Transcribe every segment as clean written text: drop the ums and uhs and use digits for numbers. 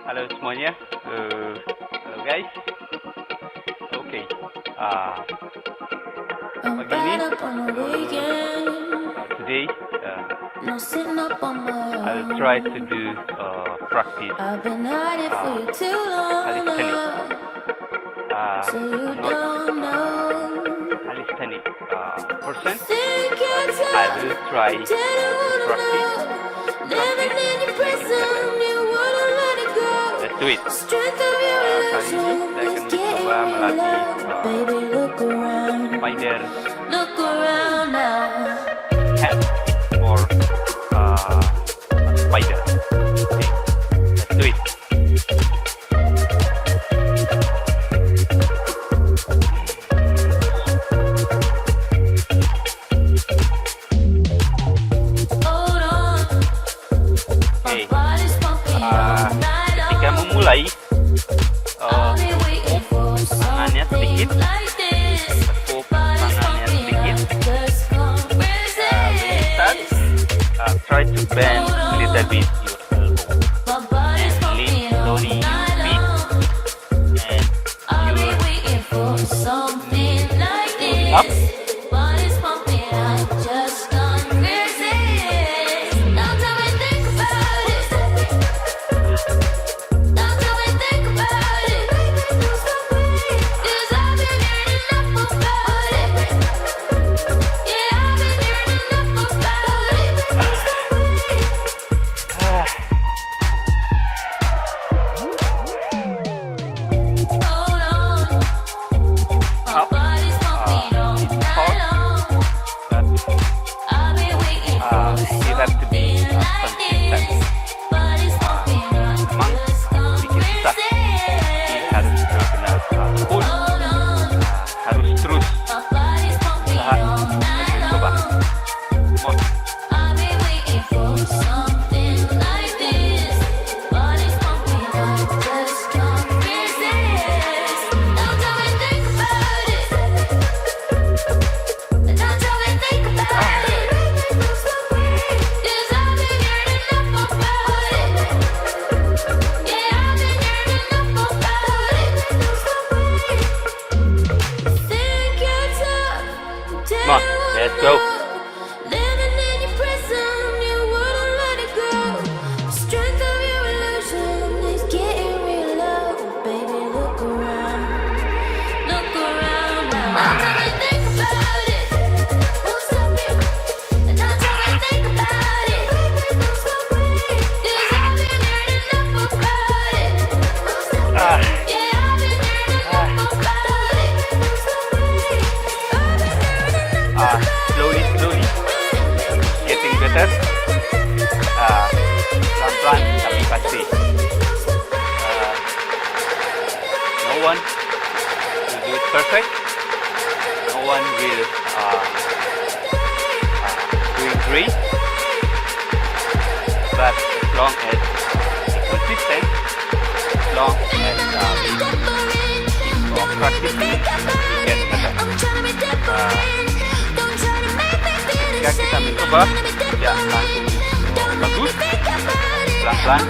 Halo semuanya, halo guys. Oke, pagi ini, today, I'll try to do practice calisthenics. Not calisthenic person. I will try to practice. Let's do it. Kali ini saya akan mencoba melatih spider head or spider. Okay, let's do it. Ketika memulai, tangannya sedikit, tepuk tangannya sedikit. When you start, try to bend a little bit your elbow and lean slowly your feet and your up. You have to be consistent. Memang sedikit susah, tapi harus benar-benar full, harus terus usaha dan coba. Come on, let's go. Slowly, getting better. Pelan-pelan tapi pasti. No one will do it perfect. No one will doing great. But as long as it's consistent, as long as we keep practicing, we get better. Ketika kita mencoba, tidak langsung bagus, pelan-pelan,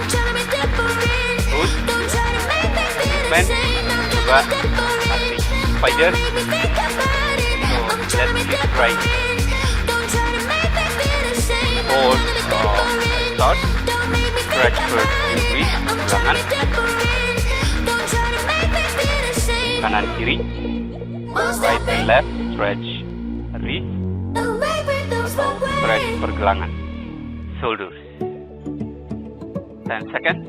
terus, movement, coba latih spider. So let's get right. Hold, start, stretch first, breathe, ulangan, kanan kiri, right and left, stretch, release. Stretch pergelangan, shoulders. 10 seconds.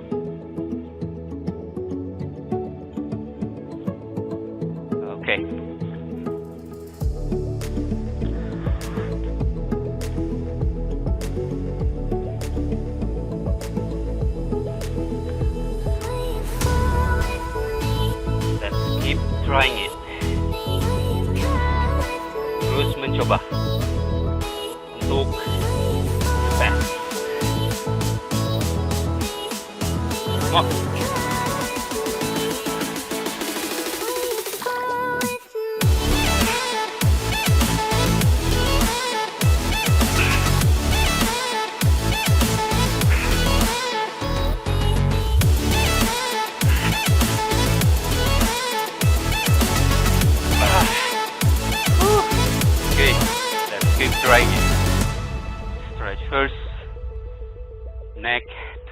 Okay. Let's keep trying it. Terus mencoba untuk best. Come on.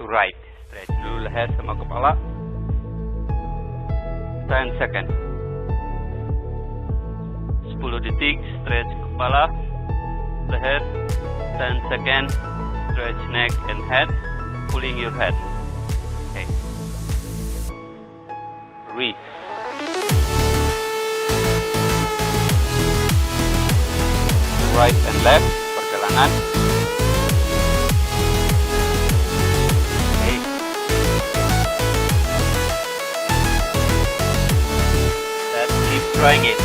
right. Stretch dulu leher sama kepala. 10 second. 10 detik. Stretch kepala, leher. 10 second. Stretch neck and head. Pulling your head. Okay. Breathe. Right and left, pergelangan. Okay. Let's keep trying it.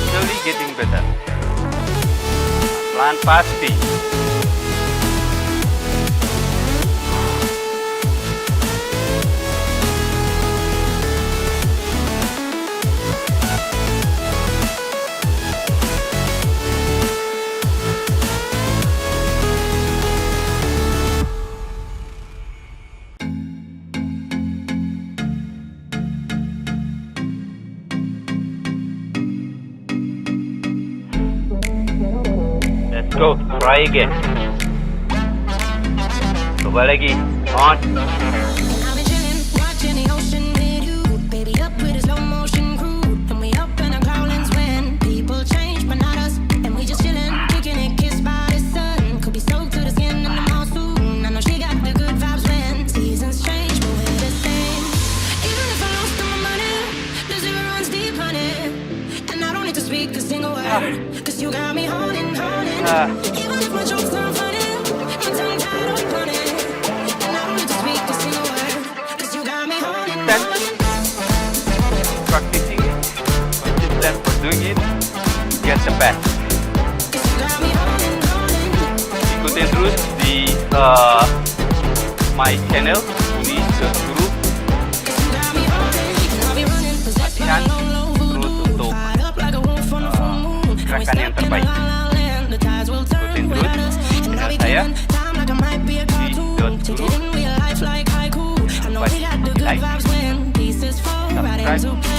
Slowly getting better. Pelan pasti. Let's go, try again. Coba lagi, on. I've been chillin', watching the ocean with you. Baby up with a slow motion crew. And we up in our growlings when people change, but not us. And we just chillin', kicking it, kissed by the sun. Could be soaked to the skin in the mall soon. I know she got the good vibes when seasons change, but we're the same. Even if I lost all my money, the zero runs deep, honey. And I don't need to speak a single word, cause you got me holding, holding. Even if my jokes aren't funny, my tongue tied up on it. And I don't need to speak a single word, cause you got me holding, holding. Practicing it, consistent for doing it, get the best. Cause you got me holding, holding. Ikutin terus di my channel Uni.Guru. Cause you got me holding. And I'll be running, possessed by Latihan a low, low voodoo. terus untuk Fired up like a wolf on a full moon. And we gerakan yang stuck in terbaik. La La Land. The tides will turn Ikutin without terus us. And I'll be channel saya killing time like I might be a cartoon. Uni.Guru. Taking in real life like haiku. I know we got the good Like, vibes when pieces fall right subscribe, into place.